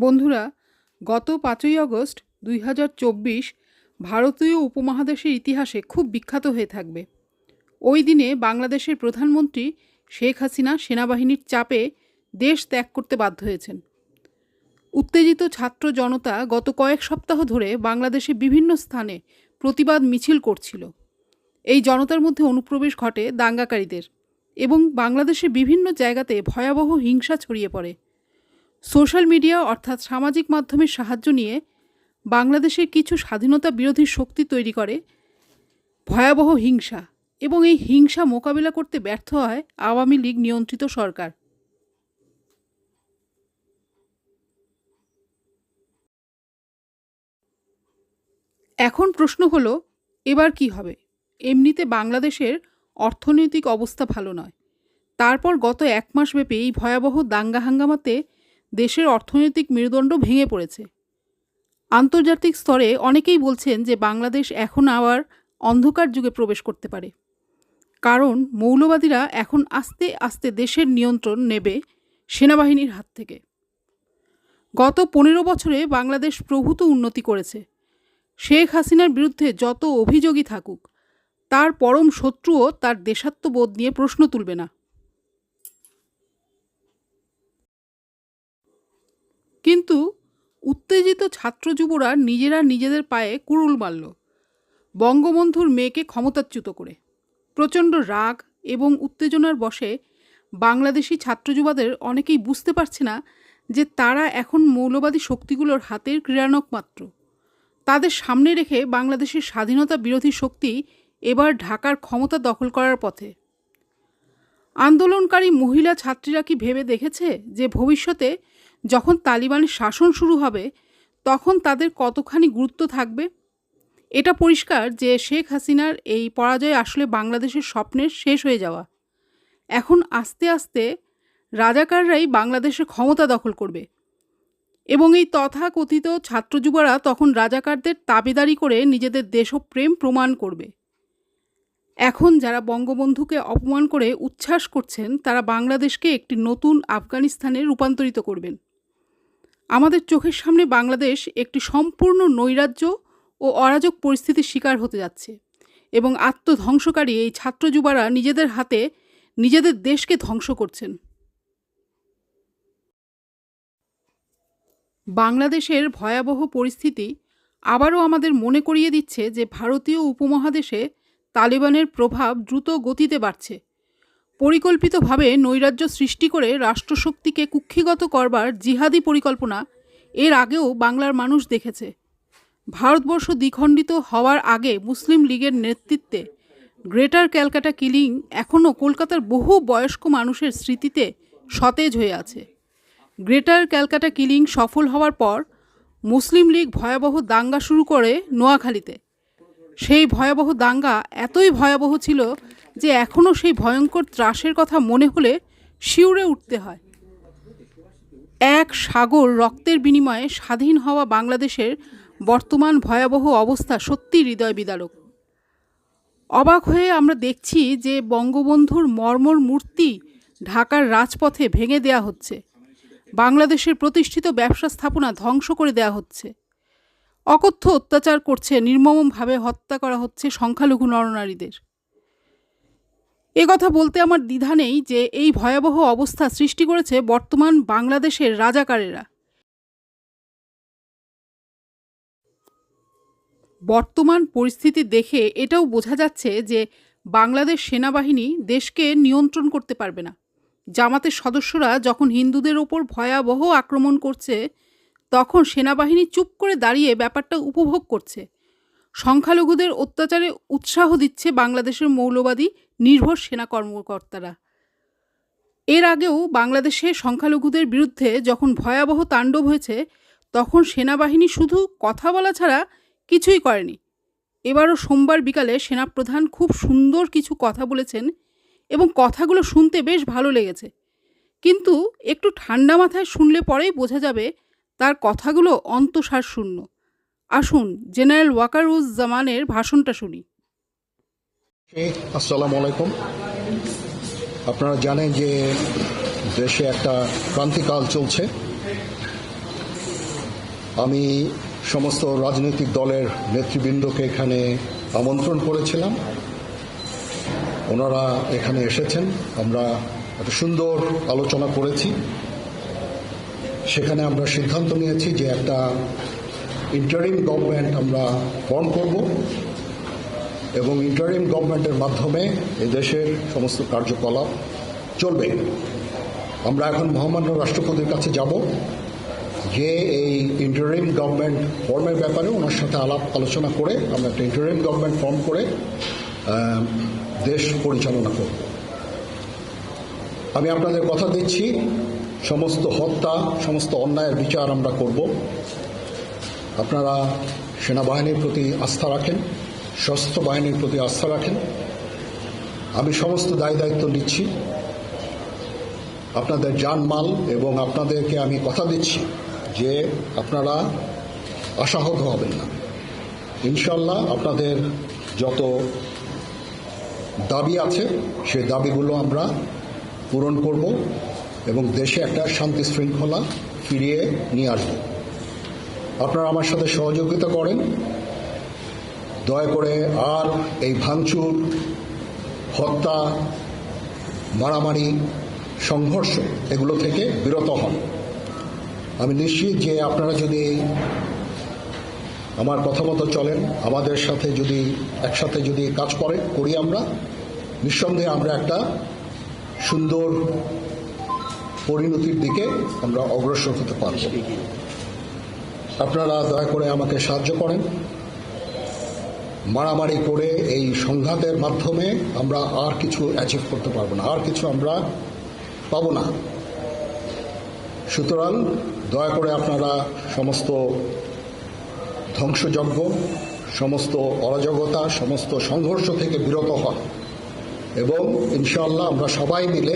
বন্ধুরা, গত ৫ই আগস্ট ২০২৪ ভারতীয় উপমহাদেশের ইতিহাসে খুব বিখ্যাত হয়ে থাকবে। ওই দিনে বাংলাদেশের প্রধানমন্ত্রী শেখ হাসিনা সেনাবাহিনীর চাপে দেশ ত্যাগ করতে বাধ্য হয়েছেন। উত্তেজিত ছাত্র জনতা গত কয়েক সপ্তাহ ধরে বাংলাদেশে বিভিন্ন স্থানে প্রতিবাদ মিছিল করছিল। এই জনতার মধ্যে অনুপ্রবেশ ঘটে দাঙ্গাকারীদের এবং বাংলাদেশের বিভিন্ন জায়গাতে ভয়াবহ হিংসা ছড়িয়ে পড়ে। সোশ্যাল মিডিয়া অর্থাৎ সামাজিক মাধ্যমের সাহায্য নিয়ে বাংলাদেশের কিছু স্বাধীনতা বিরোধী শক্তি তৈরি করে ভয়াবহ হিংসা, এবং এই হিংসা মোকাবিলা করতে ব্যর্থ হয় আওয়ামী লীগ নিয়ন্ত্রিত সরকার। এখন প্রশ্ন হলো, এবার কি হবে? এমনিতে বাংলাদেশের অর্থনৈতিক অবস্থা ভালো নয়, তারপর গত এক মাস ব্যাপী এই ভয়াবহ দাঙ্গা হাঙ্গামাতে দেশের অর্থনৈতিক মেরুদণ্ড ভেঙে পড়েছে। আন্তর্জাতিক স্তরে অনেকেই বলছেন যে বাংলাদেশ এখন আবার অন্ধকার যুগে প্রবেশ করতে পারে, কারণ মৌলবাদীরা এখন আস্তে আস্তে দেশের নিয়ন্ত্রণ নেবে সেনাবাহিনীর হাত থেকে। গত ১৫ বছরে বাংলাদেশ প্রভূত উন্নতি করেছে। শেখ হাসিনার বিরুদ্ধে যত অভিযোগই থাকুক, তার পরম শত্রুও তার দেশাত্মবোধ নিয়ে প্রশ্ন তুলবে না। কিন্তু উত্তেজিত ছাত্র যুবরা নিজেরা নিজেদের পায়ে কুড়ুল মারল বঙ্গবন্ধুর মেয়েকে ক্ষমতাচ্যুত করে। প্রচণ্ড রাগ এবং উত্তেজনার বশে বাংলাদেশি ছাত্রযুবাদের অনেকেই বুঝতে পারছে না যে তারা এখন মৌলবাদী শক্তিগুলোর হাতের ক্রীড়ানক মাত্র। তাদের সামনে রেখে বাংলাদেশের স্বাধীনতা বিরোধী শক্তি এবার ঢাকার ক্ষমতা দখল করার পথে। আন্দোলনকারী মহিলা ছাত্রীরা কি ভেবে দেখেছে যে ভবিষ্যতে যখন তালিবানের শাসন শুরু হবে তখন তাদের কতখানি গুরুত্ব থাকবে? এটা পরিষ্কার যে শেখ হাসিনার এই পরাজয় আসলে বাংলাদেশের স্বপ্নের শেষ হয়ে যাওয়া। এখন আস্তে আস্তে রাজাকাররাই বাংলাদেশের ক্ষমতা দখল করবে এবং এই তথাকথিত ছাত্রযুবারা তখন রাজাকারদের তাবেদারি করে নিজেদের দেশপ্রেম প্রমাণ করবে। এখন যারা বঙ্গবন্ধুকে অপমান করে উচ্ছ্বাস করছেন তারা বাংলাদেশকে একটি নতুন আফগানিস্তানে রূপান্তরিত করবেন। আমাদের চোখের সামনে বাংলাদেশ একটি সম্পূর্ণ নৈরাজ্য ও অরাজক পরিস্থিতির শিকার হতে যাচ্ছে এবং আত্মধ্বংসকারী এই ছাত্রযুবারা নিজেদের হাতে নিজেদের দেশকে ধ্বংস করছেন। বাংলাদেশের ভয়াবহ পরিস্থিতি আবারও আমাদের মনে করিয়ে দিচ্ছে যে ভারতীয় উপমহাদেশে তালিবানের প্রভাব দ্রুত গতিতে বাড়ছে। পরিকল্পিতভাবে নৈরাজ্য সৃষ্টি করে রাষ্ট্রশক্তিকে কুক্ষিগত করবার জিহাদি পরিকল্পনা এর আগেও বাংলার মানুষ দেখেছে। ভারতবর্ষ দ্বিখণ্ডিত হওয়ার আগে মুসলিম লীগের নেতৃত্বে গ্রেটার ক্যালকাটা কিলিং এখনও কলকাতার বহু বয়স্ক মানুষের স্মৃতিতে সতেজ হয়ে আছে। গ্রেটার ক্যালকাটা কিলিং সফল হওয়ার পর মুসলিম লীগ ভয়াবহ দাঙ্গা শুরু করে নোয়াখালীতে। সেই ভয়াবহ দাঙ্গা এতই ভয়াবহ ছিল যে এখনও সেই ভয়ঙ্কর ত্রাসের কথা মনে হলে শিউরে উঠতে হয়। এক সাগর রক্তের বিনিময়ে স্বাধীন হওয়া বাংলাদেশের বর্তমান ভয়াবহ অবস্থা সত্যি হৃদয় বিদারক। অবাক হয়ে আমরা দেখছি যে বঙ্গবন্ধুর মর্মর মূর্তি ঢাকার রাজপথে ভেঙে দেয়া হচ্ছে, বাংলাদেশের প্রতিষ্ঠিত ব্যবসা স্থাপনা ধ্বংস করে দেয়া হচ্ছে, অকথ্য অত্যাচার করছে, নির্মমভাবে হত্যা করা হচ্ছে সংখ্যালঘু নরনারীদের। কথা বলতে আমার দ্বিধা নেই যে এই ভয়াবহ অবস্থা সৃষ্টি করেছে বর্তমান বাংলাদেশের রাজাকারেরা। বর্তমান পরিস্থিতি দেখে এটাও বোঝা যাচ্ছে যে বাংলাদেশ সেনাবাহিনী দেশকে নিয়ন্ত্রণ করতে পারবে না। জামাতের সদস্যরা যখন হিন্দুদের ওপর ভয়াবহ আক্রমণ করছে তখন সেনাবাহিনী চুপ করে দাঁড়িয়ে ব্যাপারটা উপভোগ করছে। সংখ্যালঘুদের অত্যাচারে উৎসাহ দিচ্ছে বাংলাদেশের মৌলবাদী নির্ভর সেনা কর্মকর্তারা। এর আগেও বাংলাদেশে সংখ্যালঘুদের বিরুদ্ধে যখন ভয়াবহ তাণ্ডব হয়েছে তখন সেনাবাহিনী শুধু কথা বলা ছাড়া কিছুই করেনি। এবারও সোমবার বিকালে সেনাপ্রধান খুব সুন্দর কিছু কথা বলেছেন এবং কথাগুলো শুনতে বেশ ভালো লেগেছে, কিন্তু একটু ঠান্ডা মাথায় শুনলে পরেই বোঝা যাবে তার কথাগুলো অন্তঃসার শূন্য। আসুন জেনারেল ওয়াকারুজ্জামানের ভাষণটা শুনি। আসসালামু আলাইকুম। আপনারা জানেন যে দেশে একটা ক্রান্তিকাল চলছে। আমি সমস্ত রাজনৈতিক দলের নেতৃবৃন্দকে এখানে আমন্ত্রণ করেছিলাম। ওনারা এখানে এসেছেন। আমরা একটা সুন্দর আলোচনা করেছি। সেখানে আমরা সিদ্ধান্ত নিয়েছি যে একটা ইন্টারিম গভর্নমেন্ট আমরা ফর্ম করব এবং ইন্টারিম গভর্নমেন্টের মাধ্যমে এদেশের সমস্ত কার্যকলাপ চলবে। আমরা এখন মহামান্য রাষ্ট্রপতির কাছে যাব যে এই ইন্টারিম গভর্নমেন্ট ফর্মের ব্যাপারে ওনার সাথে আলাপ আলোচনা করে আমরা একটা ইন্টারিম গভর্নমেন্ট ফর্ম করে দেশ পরিচালনা করব। আমি আপনাদের কথা দিচ্ছি, সমস্ত হত্যা, সমস্ত অন্যায়ের বিচার আমরা করব। আপনারা সেনাবাহিনীর প্রতি আস্থা রাখেন, সশস্ত্র বাহিনীর প্রতি আস্থা রাখেন। আমি সমস্ত দায়িত্ব নিচ্ছি। আপনাদের জানমাল এবং আপনাদেরকে আমি কথা দিচ্ছি যে আপনারা আশাহত হবেন না। ইনশাল্লাহ আপনাদের যত দাবি আছে সেই দাবিগুলো আমরা পূরণ করব এবং দেশে একটা শান্তি শৃঙ্খলা ফিরিয়ে নিয়ে আসব। আপনারা আমার সাথে সহযোগিতা করেন। দয়া করে আর এই ভাঙচুর, হত্যা, মারামারি, সংঘর্ষ এগুলো থেকে বিরত হন। আমি নিশ্চিত যে আপনারা যদি আমার কথা মতো চলেন, আমাদের সাথে যদি একসাথে যদি কাজ করি আমরা, নিঃসন্দেহে আমরা একটা সুন্দর পরিণতির দিকে আমরা অগ্রসর হতে পারব। আপনারা দয়া করে আমাকে সাহায্য করেন। মারামারি করে এই সংঘাতের মাধ্যমে আমরা আর কিছু অ্যাচিভ করতে পারবো না, আর কিছু আমরা পাবো না। সুতরাং দয়া করে আপনারা সমস্ত ধ্বংসযজ্ঞ, সমস্ত অরাজকতা, সমস্ত সংঘর্ষ থেকে বিরত হন এবং ইনশাআল্লাহ আমরা সবাই মিলে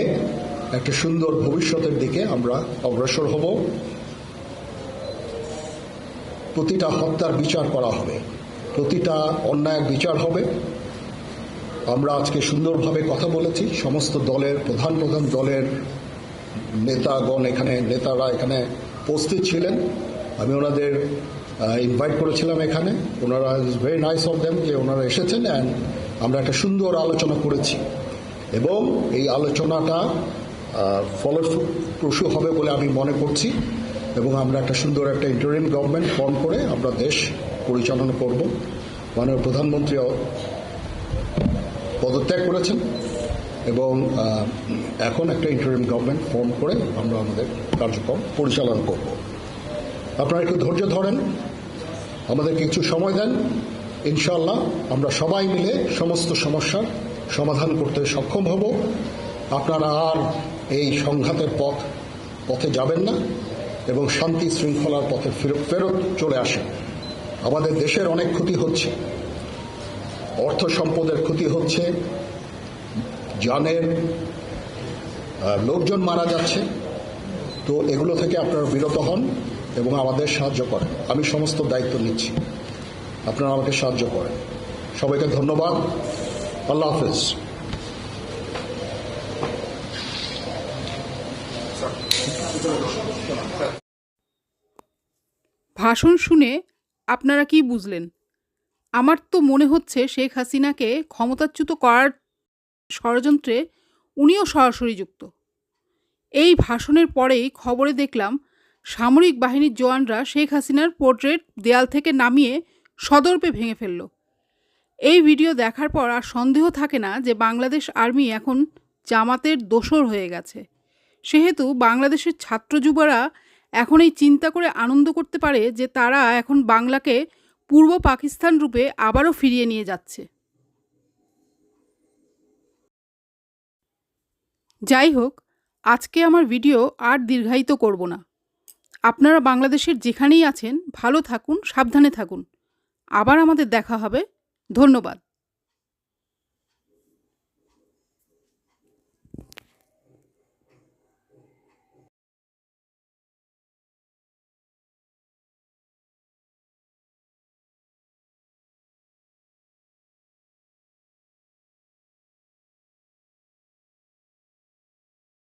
একটা সুন্দর ভবিষ্যতের দিকে আমরা অগ্রসর হব। প্রতিটা হত্যার বিচার করা হবে, প্রতিটা অন্যায়ের বিচার হবে। আমরা আজকে সুন্দরভাবে কথা বলেছি। সমস্ত দলের প্রধান দলের নেতারা এখানে উপস্থিত ছিলেন। আমি ওনাদের ইনভাইট করেছিলাম এখানে। ওনারা ভেরি নাইস অফ দেম যে ওনারা এসেছেন অ্যান্ড আমরা একটা সুন্দর আলোচনা করেছি এবং এই আলোচনাটা ফলপ্রসূ হবে বলে আমি মনে করছি এবং আমরা একটা সুন্দর একটা ইন্টারিম গভর্নমেন্ট ফর্ম করে আমরা দেশ পরিচালনা করব। মাননীয় প্রধানমন্ত্রী পদত্যাগ করেছেন এবং এখন একটা ইন্টারিম গভর্নমেন্ট ফর্ম করে আমরা আমাদের কার্যক্রম পরিচালনা করব। আপনারা একটু ধৈর্য ধরেন, আমাদের কিছু সময় দেন। ইনশাআল্লাহ আমরা সবাই মিলে সমস্ত সমস্যার সমাধান করতে সক্ষম হব। আপনারা আর এই সংঘাতের পথে যাবেন না এবং শান্তি শৃঙ্খলার পথে ফেরত চলে আসেন। আমাদের দেশের অনেক ক্ষতি হচ্ছে, অর্থ সম্পদের ক্ষতি হচ্ছে, জানের লোকজন মারা যাচ্ছে। তো এগুলো থেকে আপনারা বিরত হন এবং আমাদের সাহায্য করেন। আমি সমস্ত দায়িত্ব নিচ্ছি, আপনারা আমাকে সাহায্য করেন। সবাইকে ধন্যবাদ। আল্লাহ হাফেজ। ভাষণ শুনে আপনারা কি বুঝলেন? আমার তো মনে হচ্ছে শেখ হাসিনাকে ক্ষমতাচ্যুত করার ষড়যন্ত্রে উনিও সরাসরি যুক্ত। এই ভাষণের পরেই খবরে দেখলাম সামরিক বাহিনীর জওয়ানরা শেখ হাসিনার পোর্ট্রেট দেয়াল থেকে নামিয়ে সদর্পে ভেঙে ফেলল। এই ভিডিও দেখার পর আর সন্দেহ থাকে না যে বাংলাদেশ আর্মি এখন জামাতের দোসর হয়ে গেছে। সেহেতু বাংলাদেশের ছাত্র যুবরা এখন এই চিন্তা করে আনন্দ করতে পারে যে তারা এখন বাংলাকে পূর্ব পাকিস্তান রূপে আবারও ফিরিয়ে নিয়ে যাচ্ছে। যাই হোক, আজকে আমার ভিডিও আর দীর্ঘায়িত করব না। আপনারা বাংলাদেশের যেখানেই আছেন ভালো থাকুন, সাবধানে থাকুন। আবার আমাদের দেখা হবে। ধন্যবাদ।